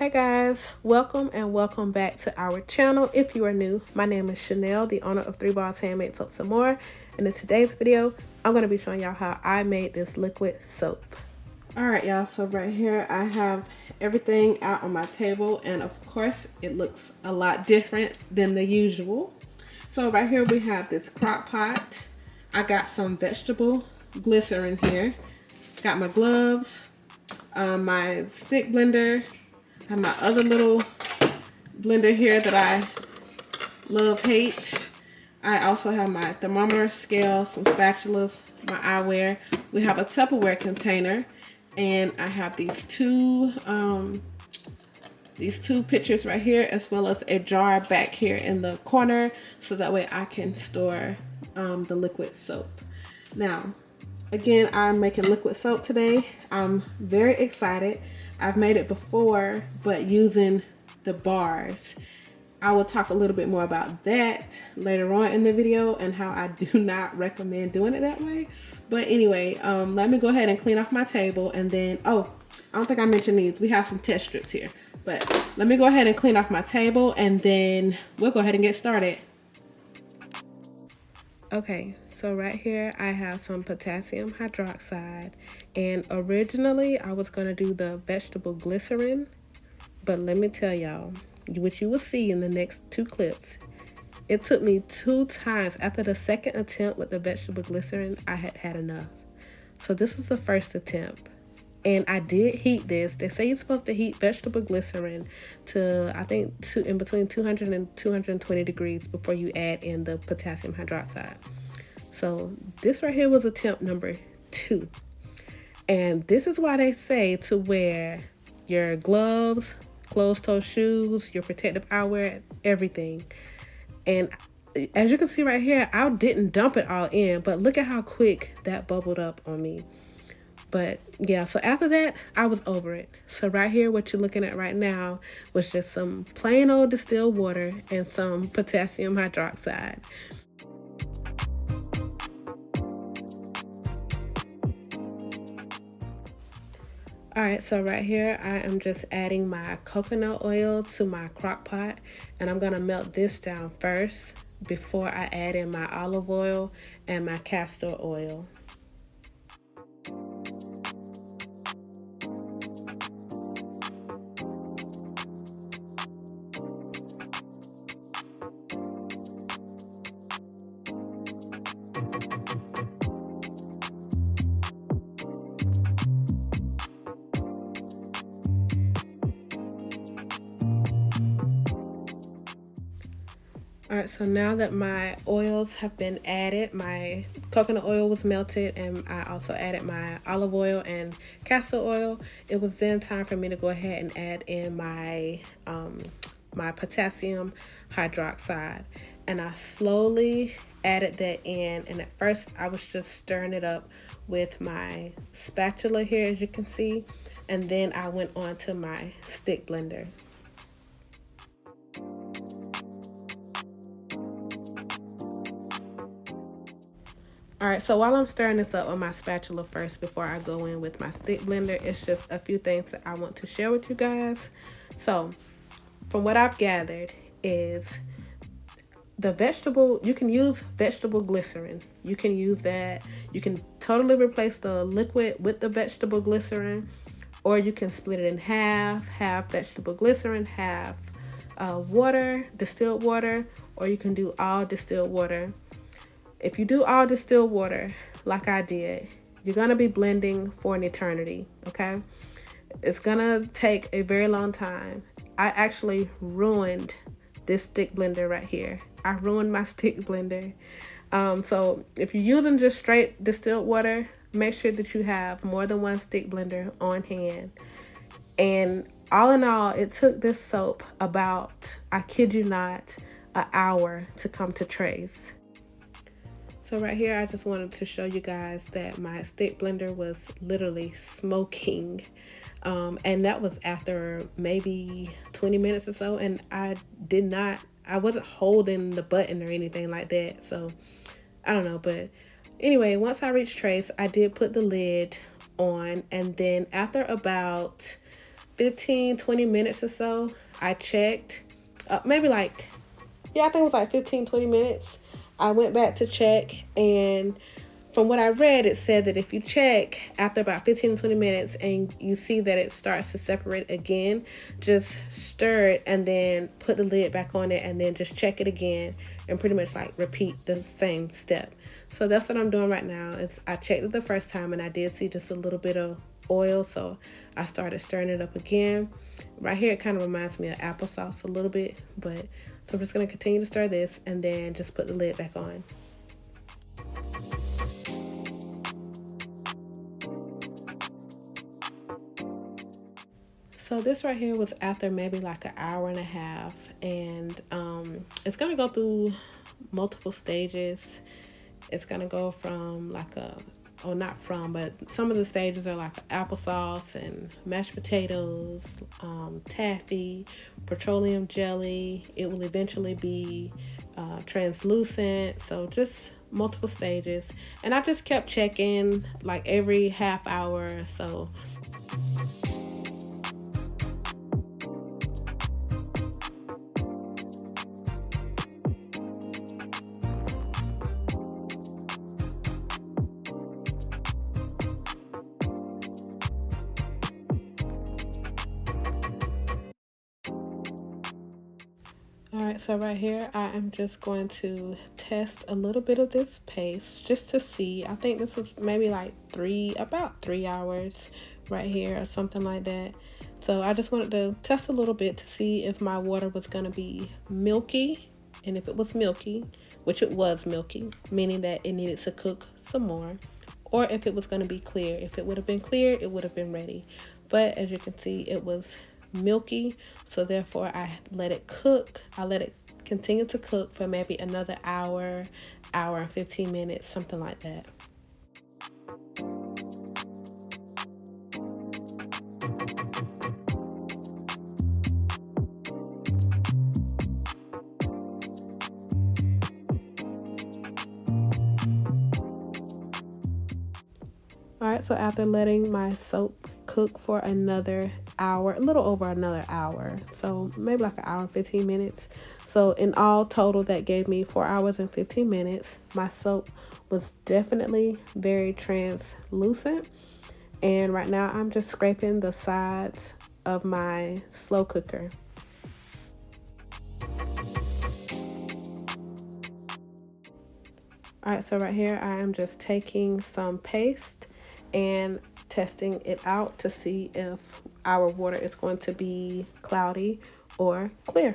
Hey guys, welcome and welcome back to our channel. If you are new, my name is Chenelle, the owner of 3 Balls Handmade Soaps and More. And in today's video, I'm going to be showing y'all how I made this liquid soap. Alright y'all, so right here I have everything out on my table, and of course it looks a lot different than the usual. So right here we have this crock pot. I got some vegetable glycerin here. Got my gloves, my stick blender. I have my other little blender here that I love, hate. I also have my thermometer, scale, some spatulas, my eyewear. We have a Tupperware container, and I have these two pitchers right here, as well as a jar back here in the corner, so that way I can store the liquid soap. Now, again, I'm making liquid soap today. I'm very excited. I've made it before, but using the bars. I will talk a little bit more about that later on in the video and how I do not recommend doing it that way. But anyway, let me go ahead and clean off my table, and then, oh, I don't think I mentioned these. We have some test strips here. But let me go ahead and clean off my table, and then we'll go ahead and get started. Okay, so right here I have some potassium hydroxide, and originally I was going to do the vegetable glycerin, but let me tell y'all, what you will see in the next two clips, it took me 2 times. After the second attempt with the vegetable glycerin, I had had enough. So this was the first attempt, and I did heat this. They say you're supposed to heat vegetable glycerin to, I think, in between 200 and 220 degrees before you add in the potassium hydroxide. So this right here was attempt number 2. And this is why they say to wear your gloves, closed-toe shoes, your protective eyewear, everything. And as you can see right here, I didn't dump it all in, but look at how quick that bubbled up on me. But yeah, so after that, I was over it. So right here, what you're looking at right now was just some plain old distilled water and some potassium hydroxide. Alright, so right here, I am just adding my coconut oil to my crock pot, and I'm going to melt this down first before I add in my olive oil and my castor oil. Alright, so now that my oils have been added, my coconut oil was melted, and I also added my olive oil and castor oil, it was then time for me to go ahead and add in my my potassium hydroxide. And I slowly added that in, and at first I was just stirring it up with my spatula here, as you can see, and then I went on to my stick blender. Alright, so while I'm stirring this up on my spatula first before I go in with my stick blender, it's just a few things that I want to share with you guys. So, from what I've gathered is the vegetable, you can use vegetable glycerin. You can use that. You can totally replace the liquid with the vegetable glycerin, or you can split it in half vegetable glycerin, half water, distilled water, or you can do all distilled water. If you do all distilled water, like I did, you're going to be blending for an eternity, okay? It's going to take a very long time. I actually ruined this stick blender right here. I ruined my stick blender. So if you're using just straight distilled water, make sure that you have more than one stick blender on hand. And all in all, it took this soap about, I kid you not, an hour to come to trace. So right here, I just wanted to show you guys that my stick blender was literally smoking. And that was after maybe 20 minutes or so. And I wasn't holding the button or anything like that. So I don't know. But anyway, once I reached trace, I did put the lid on. And then after about 15-20 minutes or so, I checked. Maybe like, yeah, I think it was like 15-20 minutes. I went back to check, and from what I read, it said that if you check after about 15-20 minutes and you see that it starts to separate again, just stir it and then put the lid back on it and then just check it again and pretty much like repeat the same step. So that's what I'm doing right now. I checked it the first time and I did see just a little bit of oil, so I started stirring it up again. Right here, it kind of reminds me of applesauce a little bit, but so I'm just going to continue to stir this and then just put the lid back on. So this right here was after maybe like an hour and a half, and it's gonna go through multiple stages. It's gonna go from like but some of the stages are like applesauce and mashed potatoes, taffy, petroleum jelly. It will eventually be translucent. So just multiple stages, and I just kept checking like every half hour or so. Alright, so right here, I am just going to test a little bit of this paste just to see. I think this was maybe like about 3 hours right here or something like that. So I just wanted to test a little bit to see if my water was going to be milky. And if it was milky, which it was milky, meaning that it needed to cook some more. Or if it was going to be clear. If it would have been clear, it would have been ready. But as you can see, it was milky, so therefore I let it cook. I let it continue to cook for maybe another hour and 15 minutes, something like that. Alright, so after letting my soap cook for another hour, a little over another hour, so maybe like an hour and 15 minutes. So in all total, that gave me 4 hours and 15 minutes. My soap was definitely very translucent. And right now I'm just scraping the sides of my slow cooker. Alright, so right here I am just taking some paste and testing it out to see if our water is going to be cloudy or clear.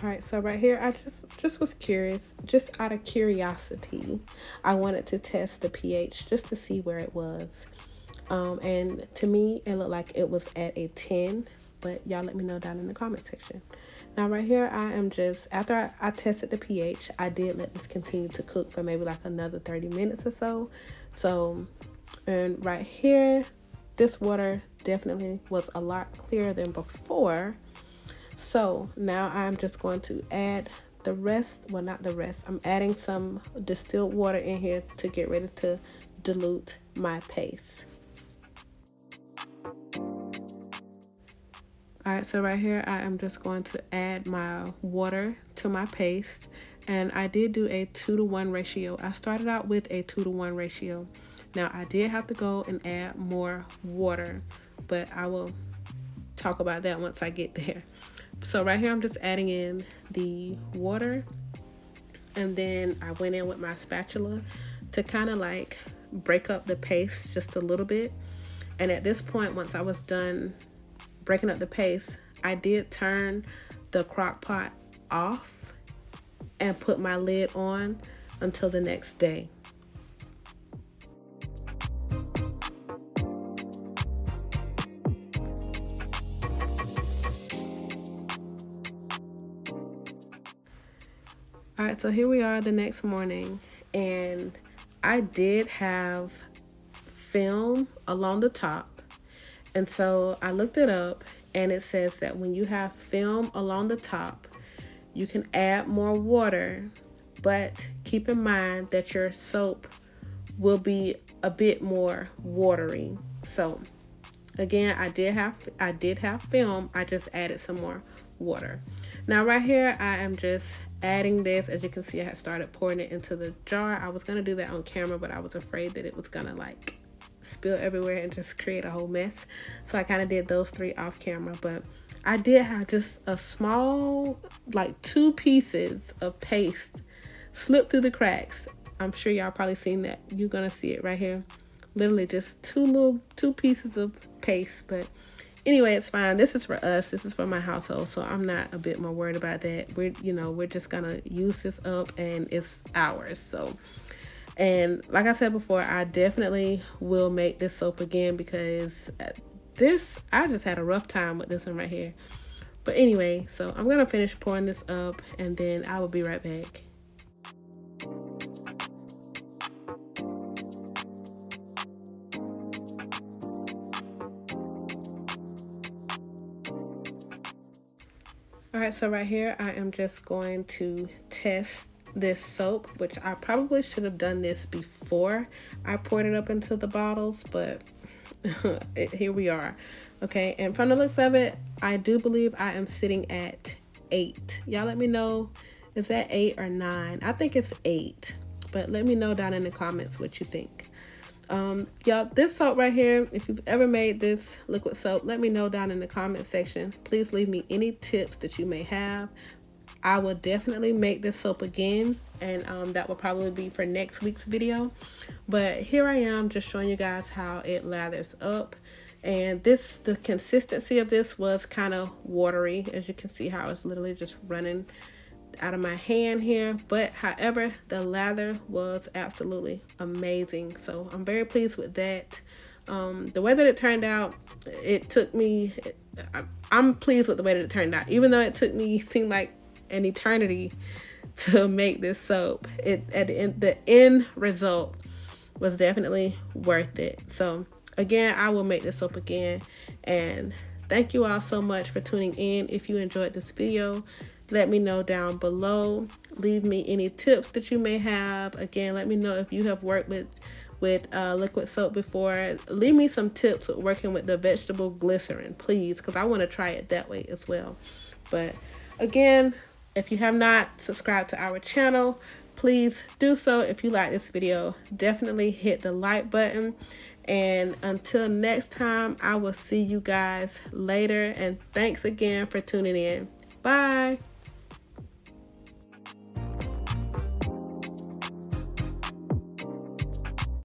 All right, so right here, I just was curious, just out of curiosity. I wanted to test the pH just to see where it was. And to me, it looked like it was at a 10, but y'all let me know down in the comment section. Now right here, I am just, after I tested the pH, I did let this continue to cook for maybe like another 30 minutes or so. So, and right here, this water definitely was a lot clearer than before. So now I'm just going to add the rest, well not the rest, I'm adding some distilled water in here to get ready to dilute my paste. Alright, so right here I am just going to add my water to my paste, and I did do a 2-to-1 ratio. I started out with a 2-to-1 ratio. Now I did have to go and add more water, but I will talk about that once I get there. So right here I'm just adding in the water, and then I went in with my spatula to kind of like break up the paste just a little bit. And at this point, once I was done breaking up the paste, I did turn the crock pot off and put my lid on until the next day. All right, so here we are the next morning, and I did have film along the top. And so I looked it up, and it says that when you have film along the top, you can add more water, but keep in mind that your soap will be a bit more watery. So again, I did have film. I just added some more water. Now right here, I am just adding this. As you can see, I had started pouring it into the jar. I was gonna do that on camera, but I was afraid that it was gonna like spill everywhere and just create a whole mess. So I kind of did those 3 off camera, but I did have just a small, like 2 pieces of paste slip through the cracks. I'm sure y'all probably seen that. You're gonna see it right here. Literally just 2 pieces of paste, but anyway, it's fine. This is for us. This is for my household, so I'm not a bit more worried about that. We're just gonna use this up, and it's ours. So, and like I said before, I definitely will make this soap again because I just had a rough time with this one right here. But anyway, so I'm gonna finish pouring this up, and then I will be right back. All right, so right here, I am just going to test this soap, which I probably should have done this before I poured it up into the bottles, but here we are. Okay, and from the looks of it, I do believe I am sitting at 8. Y'all let me know, is that 8 or 9? I think it's 8, but let me know down in the comments what you think. Y'all, this soap right here, if you've ever made this liquid soap, let me know down in the comment section. Please leave me any tips that you may have. I will definitely make this soap again, and that will probably be for next week's video. But here I am just showing you guys how it lathers up. And the consistency of this was kind of watery. As you can see how it's literally just running out of my hand here, but however, the lather was absolutely amazing, so I'm very pleased with that. The way that it turned out, I'm pleased with the way that it turned out, even though it took me, seemed like an eternity to make this soap. The end result was definitely worth it. So again, I will make this soap again, and thank you all so much for tuning in. If you enjoyed this video, let me know down below. Leave me any tips that you may have. Again, let me know if you have worked with liquid soap before. Leave me some tips with working with the vegetable glycerin, please, because I want to try it that way as well. But again, if you have not subscribed to our channel, please do so. If you like this video, definitely hit the like button. And until next time, I will see you guys later. And thanks again for tuning in. Bye.